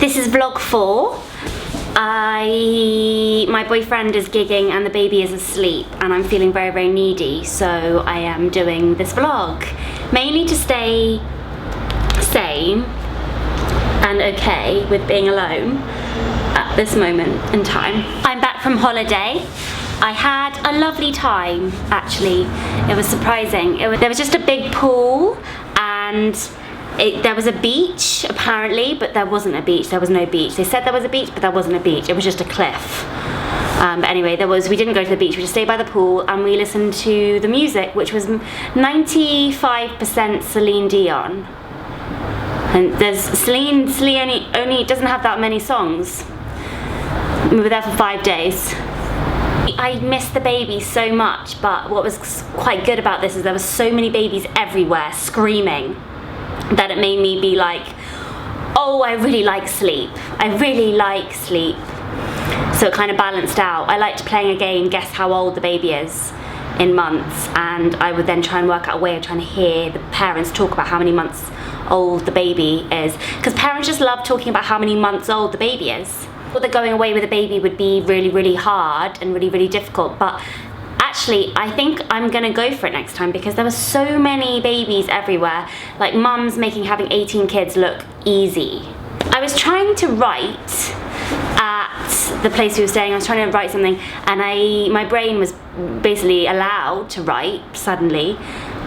This is vlog 4. My boyfriend is gigging and the baby is asleep and I'm feeling very, very needy, so I am doing this vlog. Mainly to stay sane and okay with being alone at this moment in time. I'm back from holiday. I had a lovely time, actually. It was surprising. There was just a big pool and there was a beach, apparently, but there wasn't a beach. There was no beach. They said there was a beach, but there wasn't a beach. It was just a cliff. But anyway, we didn't go to the beach. We just stayed by the pool and we listened to the music, which was 95% Celine Dion. And Celine only doesn't have that many songs. We were there for 5 days. I missed the baby so much, but what was quite good about this is there were so many babies everywhere screaming that it made me be like, oh, I really like sleep. I really like sleep. So it kind of balanced out. I liked playing a game, guess how old the baby is in months, and I would then try and work out a way of trying to hear the parents talk about how many months old the baby is, because parents just love talking about how many months old the baby is. Well, the going away with a baby would be really, really hard and really, really difficult, but actually I think I'm gonna go for it next time because there were so many babies everywhere, like mums making having 18 kids look easy. I was trying to write at the place we were staying. I was trying to write something and my brain was basically allowed to write suddenly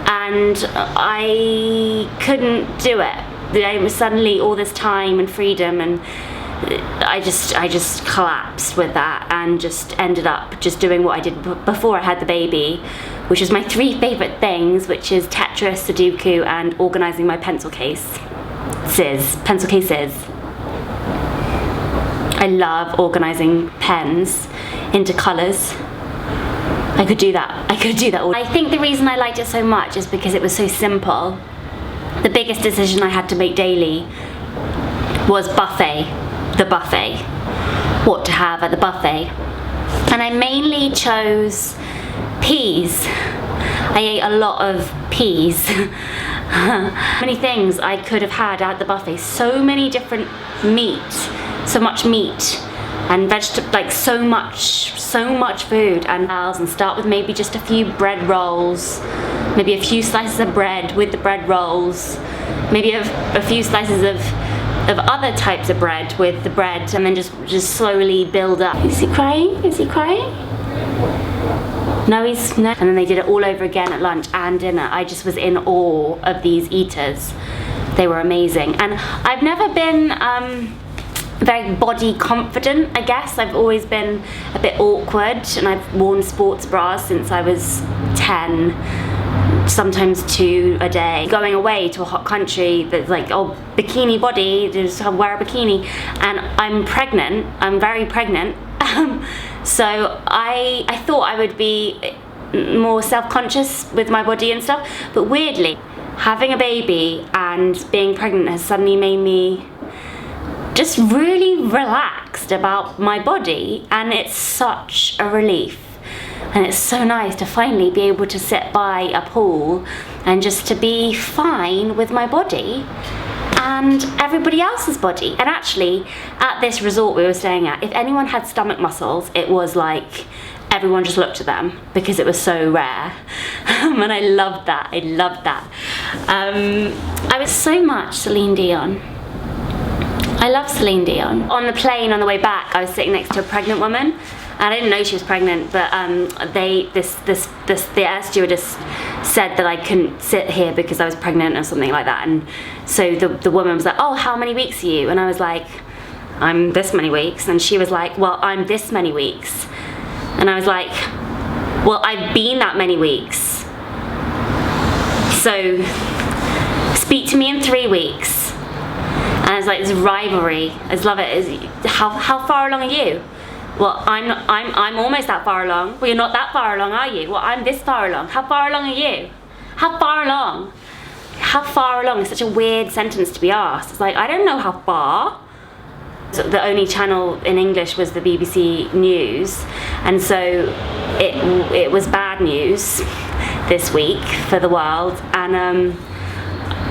and I couldn't do it. It was suddenly all this time and freedom, and I just collapsed with that and just ended up just doing what I did before I had the baby, which is my 3 favourite things, which is Tetris, Sudoku and organising my pencil cases. I love organising pens into colours. I could do that all. I think the reason I liked it so much is because it was so simple. The biggest decision I had to make daily was the buffet, what to have at the buffet, and I mainly chose peas. I ate a lot of peas. Many things I could have had at the buffet, so many different meat, so much meat and vegetable, like so much food, and start with maybe just a few bread rolls, maybe a few slices of bread with the bread rolls, maybe a few slices of other types of bread with the bread, and then just slowly build up. Is he crying? Is he crying? No, he's no. And then they did it all over again at lunch and dinner. I just was in awe of these eaters. They were amazing. And I've never been very body confident, I guess. I've always been a bit awkward, and I've worn sports bras since I was 10. Sometimes 2 a day. Going away to a hot country that's like, oh, bikini body, just wear a bikini. And I'm pregnant, I'm very pregnant. So I thought I would be more self-conscious with my body and stuff, but weirdly, having a baby and being pregnant has suddenly made me just really relaxed about my body, and it's such a relief. And it's so nice to finally be able to sit by a pool and just to be fine with my body and everybody else's body. And actually, at this resort we were staying at, if anyone had stomach muscles, it was like everyone just looked at them because it was so rare. And I loved that. I was so much Celine Dion. I love Celine Dion. On the plane on the way back, I was sitting next to a pregnant woman. I didn't know she was pregnant, but the air stewardess said that I couldn't sit here because I was pregnant or something like that. And so the woman was like, oh, how many weeks are you? And I was like, I'm this many weeks. And she was like, well, I'm this many weeks. And I was like, well, I've been that many weeks. So speak to me in 3 weeks. And I was like, this rivalry. I just love it. How far along are you? Well, I'm almost that far along. Well, you're not that far along, are you? Well, I'm this far along. How far along are you? How far along? How far along is such a weird sentence to be asked. It's like, I don't know how far. So the only channel in English was the BBC News, and so it was bad news this week for the world, and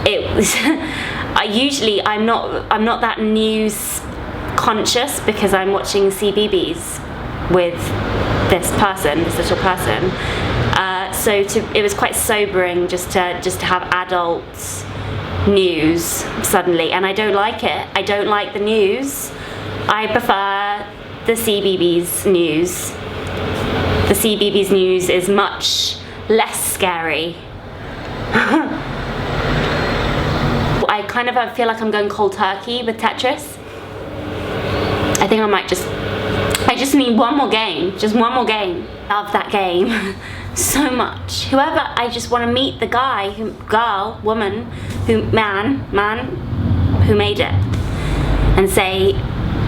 it was. I'm not that news conscious because I'm watching CBeebies with this little person. It was quite sobering just to have adult news suddenly, and I don't like it. I don't like the news. I prefer the CBeebies news. The CBeebies news is much less scary. I kind of feel like I'm going cold turkey with Tetris. I think I just need one more game, just one more game. Love that game so much. I just want to meet the guy, man who made it, and say,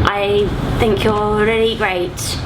I think you're really great.